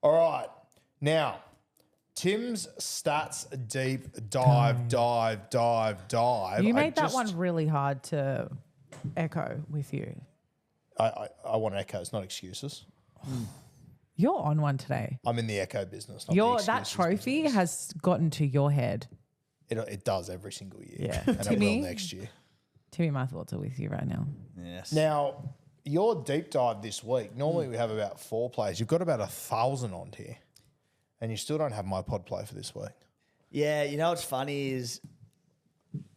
All right. Now, Tim's stats deep dive. You made that one really hard to echo with you. I want echoes, not excuses. You're on one today. I'm in the echo business. Not That trophy business. has gotten to your head. It does every single year. Yeah. And Timmy, it will next year. Timmy, my thoughts are with you right now. Yes. Now, your deep dive this week, normally we have about 4 players. You've got about 1,000 on here. And you still don't have my pod play for this week. Yeah, you know what's funny is,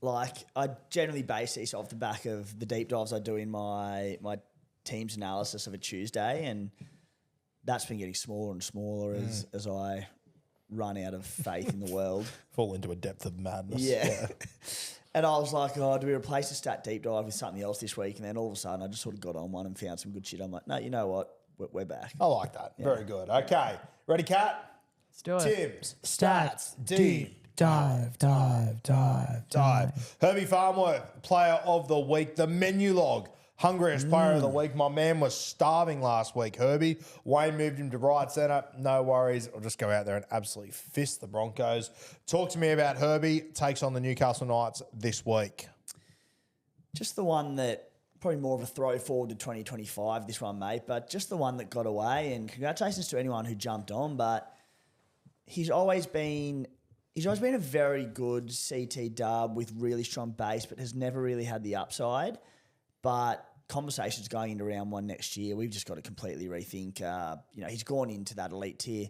like, I generally base these off the back of the deep dives I do in my team's analysis of a Tuesday, and that's been getting smaller and smaller as I run out of faith in the world. Fall into a depth of madness. Yeah. And I was like, do we replace the stat deep dive with something else this week? And then all of a sudden I just sort of got on one and found some good shit. I'm like, no, you know what? We're back. I like that. Yeah. Very good. Okay. Ready, Kat? Let's do it. Tim's stats deep dive. Herbie Farnworth, player of the week. The menu log, hungriest player of the week. My man was starving last week, Herbie. Wayne moved him to right centre. No worries. I'll just go out there and absolutely fist the Broncos. Talk to me about Herbie. Takes on the Newcastle Knights this week. Just the one that, probably more of a throw forward to 2025, this one, mate, but just the one that got away. And congratulations to anyone who jumped on, but he's always been a very good CT dub with really strong base, but has never really had the upside. But conversations going into round 1 next year, we've just got to completely rethink. He's gone into that elite tier.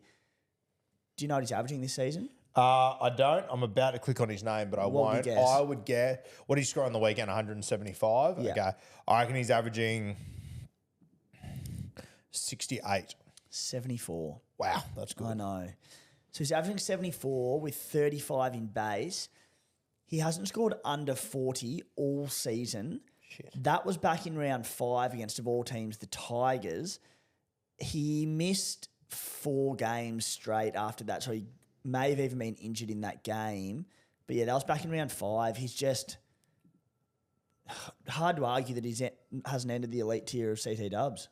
Do you know what he's averaging this season? I don't. I'm about to click on his name, but I won't. Would you guess? I would guess. What did he score on the weekend? 175? Yeah. Okay. I reckon he's averaging 68. 74. Wow, that's good. I know. So he's averaging 74 with 35 in base. He hasn't scored under 40 all season. Shit. That was back in round 5 against, of all teams, the Tigers. He missed 4 games straight after that, so he may have even been injured in that game. But yeah, that was back in round 5. He's just hard to argue that he hasn't entered the elite tier of CT dubs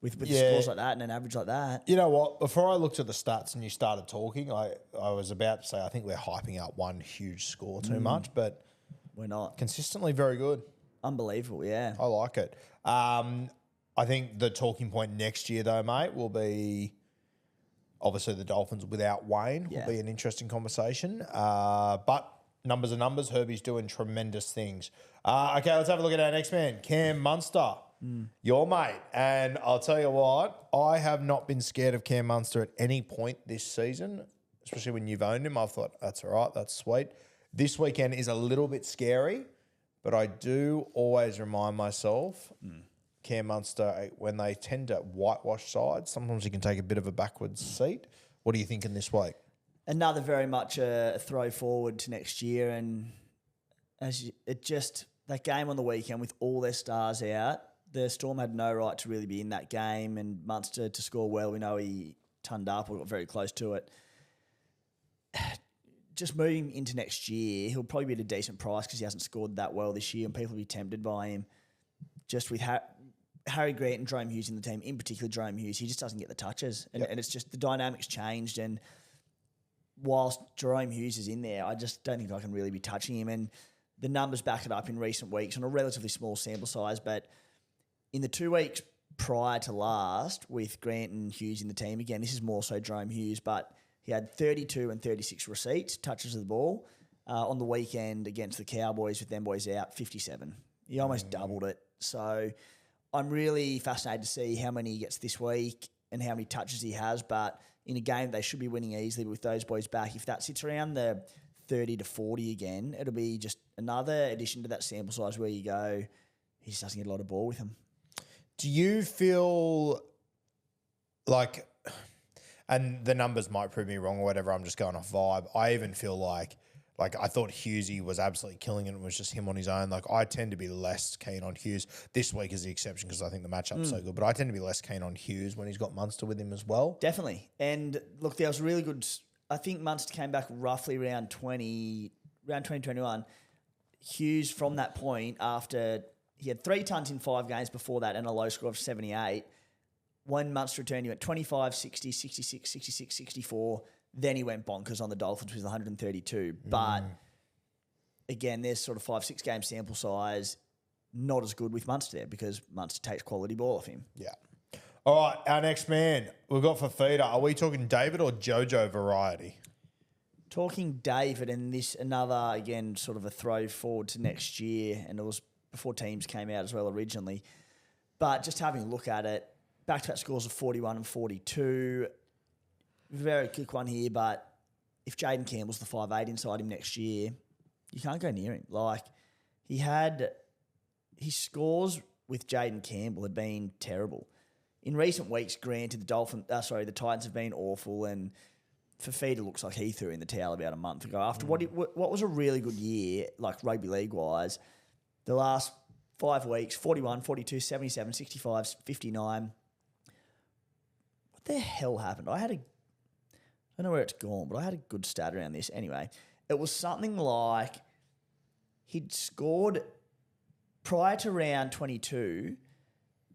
with scores like that and an average like that. You know what? Before I looked at the stats and you started talking, I was about to say I think we're hyping up one huge score too much, but we're not. Consistently very good. Unbelievable, yeah. I like it. I think the talking point next year, though, mate, will be obviously the Dolphins without Wayne. Yeah. Will be an interesting conversation. But numbers are numbers. Herbie's doing tremendous things. Okay, let's have a look at our next man, Cam Munster. Your mate. And I'll tell you what, I have not been scared of Cam Munster at any point this season, especially when you've owned him. I've thought, that's all right, that's sweet. This weekend is a little bit scary, but I do always remind myself, Cam Munster, when they tend to whitewash sides, sometimes you can take a bit of a backwards seat. What are you thinking this week? Another very much a throw forward to next year, and that game on the weekend with all their stars out, the Storm had no right to really be in that game, and Munster to score well. We know he turned up or got very close to it. Just moving into next year, he'll probably be at a decent price because he hasn't scored that well this year, and people will be tempted by him. Just with Harry Grant and Jerome Hughes in the team, in particular Jerome Hughes, he just doesn't get the touches, and it's just the dynamics changed. And whilst Jerome Hughes is in there, I just don't think I can really be touching him. And the numbers back it up in recent weeks on a relatively small sample size, but in the 2 weeks prior to last with Grant and Hughes in the team, again, this is more so Jerome Hughes, but he had 32 and 36 receipts, touches of the ball. On the weekend against the Cowboys with them boys out, 57. He almost doubled it. So I'm really fascinated to see how many he gets this week and how many touches he has, but in a game they should be winning easily with those boys back. If that sits around the 30 to 40 again, it'll be just another addition to that sample size where you go, he just doesn't get a lot of ball with him. Do you feel like, and the numbers might prove me wrong or whatever, I'm just going off vibe, I even feel like I thought Hughesy was absolutely killing it and it was just him on his own. Like, I tend to be less keen on Hughes. This week is the exception because I think the matchup's so good, but I tend to be less keen on Hughes when he's got Munster with him as well. Definitely. And look, there was really good, I think Munster came back roughly around 2021. Hughes from that point, after he had 3 tons in 5 games before that and a low score of 78, when Munster returned, he went 25, 60, 66, 66, 64. Then he went bonkers on the Dolphins with 132. But again, there's sort of 5-6 game sample size. Not as good with Munster there because Munster takes quality ball off him. Yeah. All right, our next man we've got for feeder. Are we talking David or Jojo variety? Talking David, and this another, again, sort of a throw forward to next year, and it was before teams came out as well originally. But just having a look at it, back-to-back scores of 41 and 42. Very quick one here, but if Jaden Campbell's the 5'8" inside him next year, you can't go near him. Like, his scores with Jaden Campbell had been terrible. In recent weeks, granted, the Titans have been awful, and Fafita looks like he threw in the towel about a month ago. After what was a really good year, like rugby league-wise, the last 5 weeks, 41, 42, 77, 65, 59. What the hell happened? I don't know where it's gone, but I had a good stat around this. Anyway, it was something like he'd scored, prior to round 22,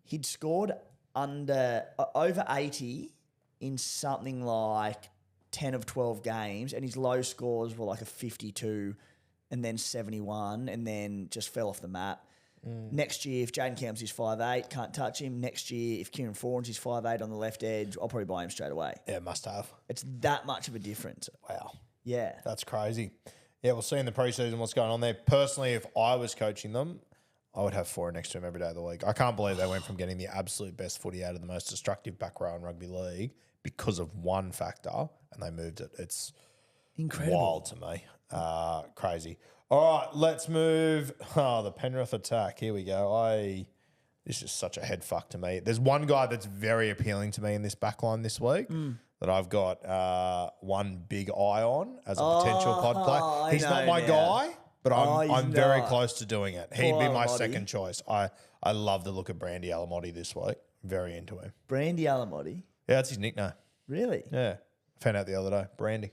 he'd scored over 80 in something like 10 of 12 games, and his low scores were like a 52 and then 71 and then just fell off the map. Next year, if Jaden Campbell's is 5'8", can't touch him. Next year, if Kieran Foran's is 5'8" on the left edge, I'll probably buy him straight away. Yeah, must have. It's that much of a difference. Wow. Yeah. That's crazy. Yeah, we'll see in the preseason what's going on there. Personally, if I was coaching them, I would have Foran next to him every day of the week. I can't believe they went from getting the absolute best footy out of the most destructive back row in rugby league because of one factor, and they moved it. It's incredible. Wild to me. Crazy. All right, let's move. Oh, the Penrith attack. Here we go. This is such a head fuck to me. There's one guy that's very appealing to me in this backline this week that I've got one big eye on as a potential pod play. He's not my guy, but I'm very close to doing it. He'd be my second choice. I love the look of Brandy Alamotti this week. Very into him. Brandy Alamotti? Yeah, that's his nickname. Really? Yeah. Found out the other day. Brandy.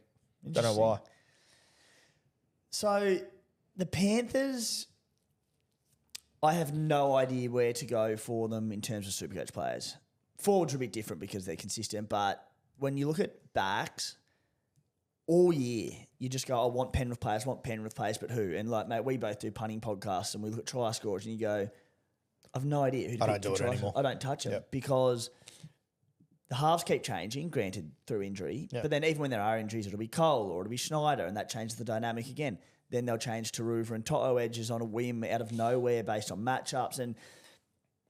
Don't know why. So the Panthers, I have no idea where to go for them in terms of Supercoach players. Forwards are a bit different because they're consistent, but when you look at backs, all year you just go, I want Penrith players, but who? And like, mate, we both do punting podcasts and we look at try scorers and you go, I've no idea who to I don't do it anymore. I don't touch them because the halves keep changing, granted through injury, but then even when there are injuries, it'll be Cole or it'll be Schneider, and that changes the dynamic again. Then they'll change to Ruver and Toto edges on a whim out of nowhere based on matchups. And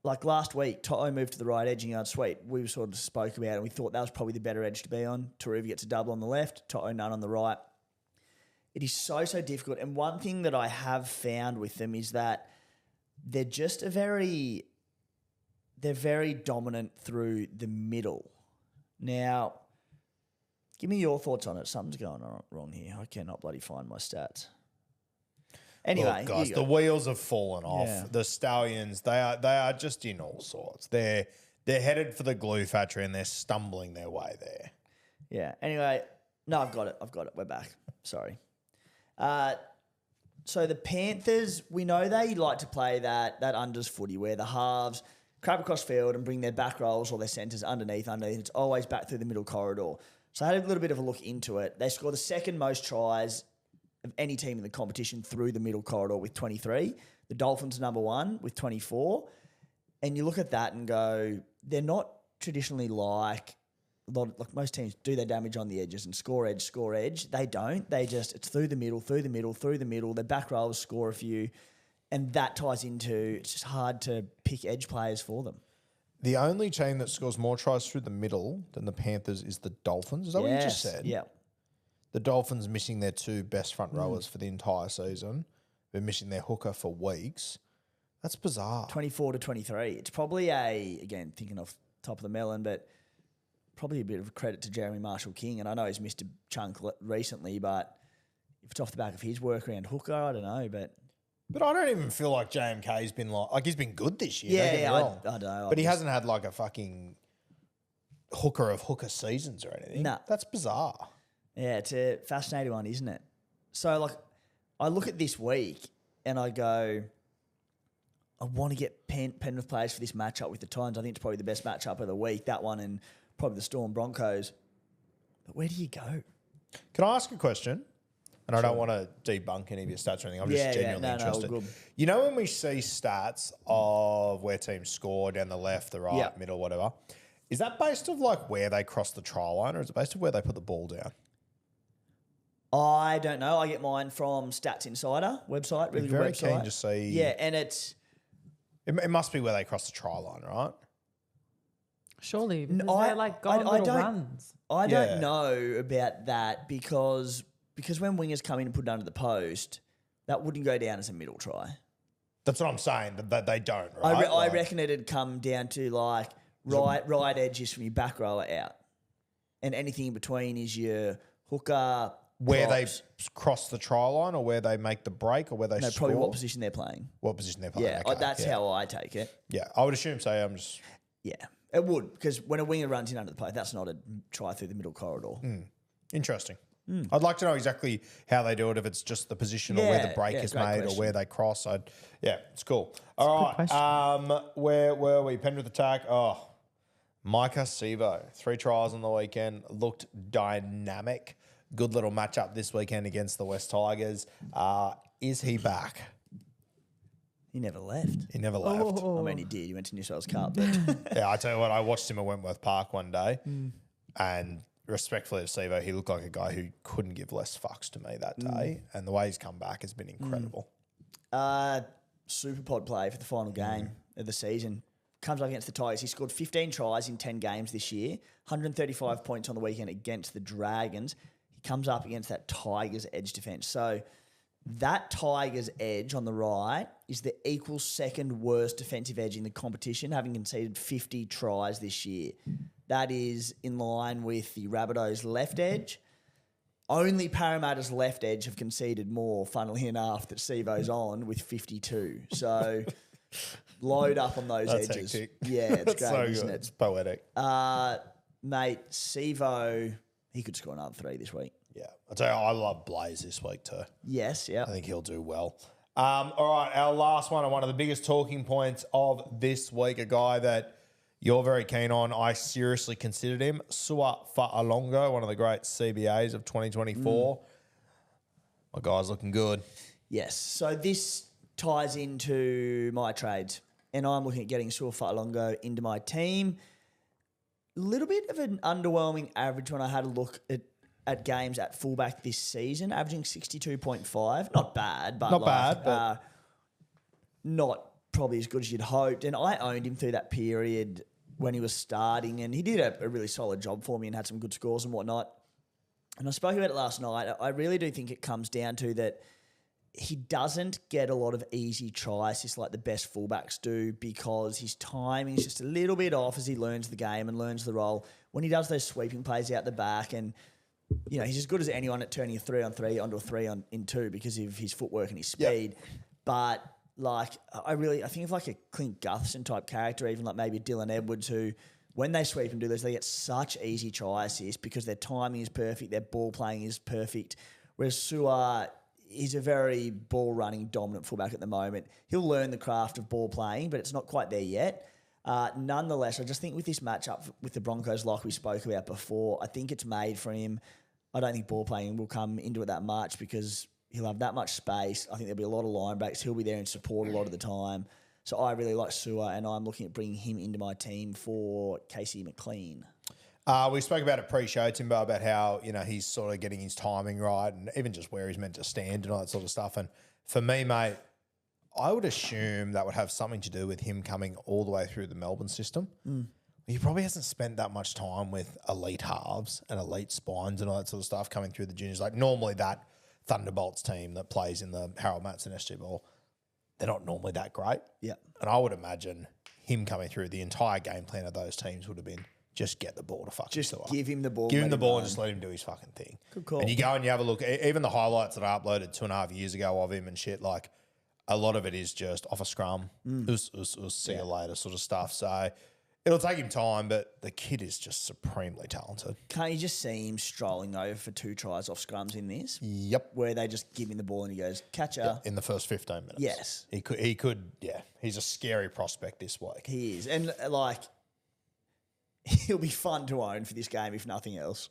like last week, Toto moved to the right edge and you go, sweet, we sort of spoke about it and we thought that was probably the better edge to be on. Taruva gets a double on the left, Toto none on the right. It is so difficult. And one thing that I have found with them is that they're just they're very dominant through the middle. Now, give me your thoughts on it. Something's going on wrong here. I cannot bloody find my stats. Anyway, look, guys, the wheels have fallen off. Yeah. The Stallions, they are just in all sorts. They're headed for the glue factory and they're stumbling their way there. Yeah. Anyway, no, I've got it. We're back. Sorry. So the Panthers, we know they like to play that unders footy where the halves crab across field and bring their back rolls or their centres underneath. It's always back through the middle corridor. So I had a little bit of a look into it. They score the second most tries of any team in the competition through the middle corridor with 23. The Dolphins number one with 24. And you look at that and go, they're not traditionally like most teams do their damage on the edges and score edge. They don't. It's through the middle. Their back rows score a few. And that ties into, it's just hard to pick edge players for them. The only team that scores more tries through the middle than the Panthers is the Dolphins. Is that what you just said? Yeah. The Dolphins missing their two best front rowers for the entire season. They're missing their hooker for weeks. That's bizarre. 24 to 23. It's probably again, thinking off top of the melon, but probably a bit of a credit to Jeremy Marshall-King. And I know he's missed a chunk recently, but if it's off the back of his work around hooker, I don't know, But I don't even feel like JMK's been like he's been good this year. Yeah, I don't know. But he hasn't had like a fucking hooker of hooker seasons or anything. No. That's bizarre. Yeah, it's a fascinating one, isn't it? So, like, I look at this week and I go, I want to get Penrith players for this matchup with the Titans. I think it's probably the best matchup of the week, that one, and probably the Storm Broncos. But where do you go? Can I ask a question? And I don't want to debunk any of your stats or anything. I'm just genuinely interested. Good. You know when we see stats of where teams score down the left, the right, middle, whatever, is that based of like where they cross the try line, or is it based of where they put the ball down? I don't know. I get mine from Stats Insider website. Really good website. Very keen to see. Yeah, and it must be where they cross the try line, right? Surely, because they're like going little runs. I don't know about that because when wingers come in and put it under the post, that wouldn't go down as a middle try. That's what I'm saying. That they don't, right? I reckon it'd come down to like right edges from your back rower out, and anything in between is your hooker. Where props. they cross the try line, or where they make the break, or where they score? Probably what position they're playing. What position they're playing? Yeah, okay. that's how I take it. Yeah, I would assume so. I'm just... Yeah, it would, because when a winger runs in under the post, that's not a try through the middle corridor. Interesting. I'd like to know exactly how they do it, if it's just the position or where the break is made question. Or where they cross. It's cool. All right. Where were we? Penrith attack. Oh, Micah Sivo. 3 tries on the weekend. Looked dynamic. Good little matchup this weekend against the West Tigers. Is he back? He never left. He never left. I mean, he did. He went to New South Wales Cup. But yeah, I tell you what, I watched him at Wentworth Park one day, and respectfully to Sivo, he looked like a guy who couldn't give less fucks to me that day, and the way he's come back has been incredible. Super pod play for the final game of the season. Comes up against the Tigers. He scored 15 tries in 10 games this year, 135 points on the weekend against the Dragons. He comes up against that Tigers edge defence. So that Tigers edge on the right is the equal second worst defensive edge in the competition, having conceded 50 tries this year. That is in line with the Rabbitohs left edge. Only Parramatta's left edge have conceded more, funnily enough, that Sivo's on with 52. So load up on those edges. Hectic. Yeah, it's great, so isn't good. it? It's poetic. Mate, Sivo, he could score another 3 this week. Yeah. I'll tell you, I love Blaze this week too. Yes, yeah. I think he'll do well. All right, our last one, and one of the biggest talking points of this week, a guy that you're very keen on. I seriously considered him. Sua Fa'alongo, one of the great CBAs of 2024. My guy's looking good. Yes. So this ties into my trades, and I'm looking at getting Sua Fa'alongo into my team. A little bit of an underwhelming average when I had a look at games at fullback this season, averaging 62.5. Not bad, but not probably as good as you'd hoped. And I owned him through that period when he was starting, and he did a really solid job for me and had some good scores and whatnot. And I spoke about it last night. I really do think it comes down to that he doesn't get a lot of easy try assists like the best fullbacks do, because his timing is just a little bit off as he learns the game and learns the role. When he does those sweeping plays out the back, and you know, he's as good as anyone at turning a 3-on-3 onto a 3-on-2 because of his footwork and his speed. Yep. But like, I think of like a Clint Gutherson type character, even like maybe Dylan Edwards, who when they sweep and do this, they get such easy try assists because their timing is perfect, their ball playing is perfect. Whereas Sua, he's a very ball running dominant fullback at the moment. He'll learn the craft of ball playing, but it's not quite there yet. Nonetheless, I just think with this matchup with the Broncos, like we spoke about before, I think it's made for him. I don't think ball playing will come into it that much because he'll have that much space. I think there'll be a lot of line breaks. He'll be there in support a lot of the time. So I really like Sua, and I'm looking at bringing him into my team for Casey McLean. We spoke about it pre-show, Timbo, about how, you know, he's sort of getting his timing right and even just where he's meant to stand and all that sort of stuff. And for me, mate, I would assume that would have something to do with him coming all the way through the Melbourne system. He probably hasn't spent that much time with elite halves and elite spines and all that sort of stuff coming through the juniors. Like normally that Thunderbolts team that plays in the Harold Matson SG Ball, they're not normally that great. Yeah. And I would imagine him coming through, the entire game plan of those teams would have been just get the ball to fucking Just Sua. give him the ball. Give him the ball and just let him do his fucking thing. Good call. And you go and you have a look, even the highlights that I uploaded 2.5 years ago of him and shit, like a lot of it is just off a scrum, see you later sort of stuff. So It'll take him time, but the kid is just supremely talented. Can't you just see him strolling over for 2 tries off scrums in this? Yep. Where they just give him the ball and he goes, catcher. In the first 15 minutes. Yes. He could, yeah. He's a scary prospect this week. He is. And, like, he'll be fun to own for this game, if nothing else.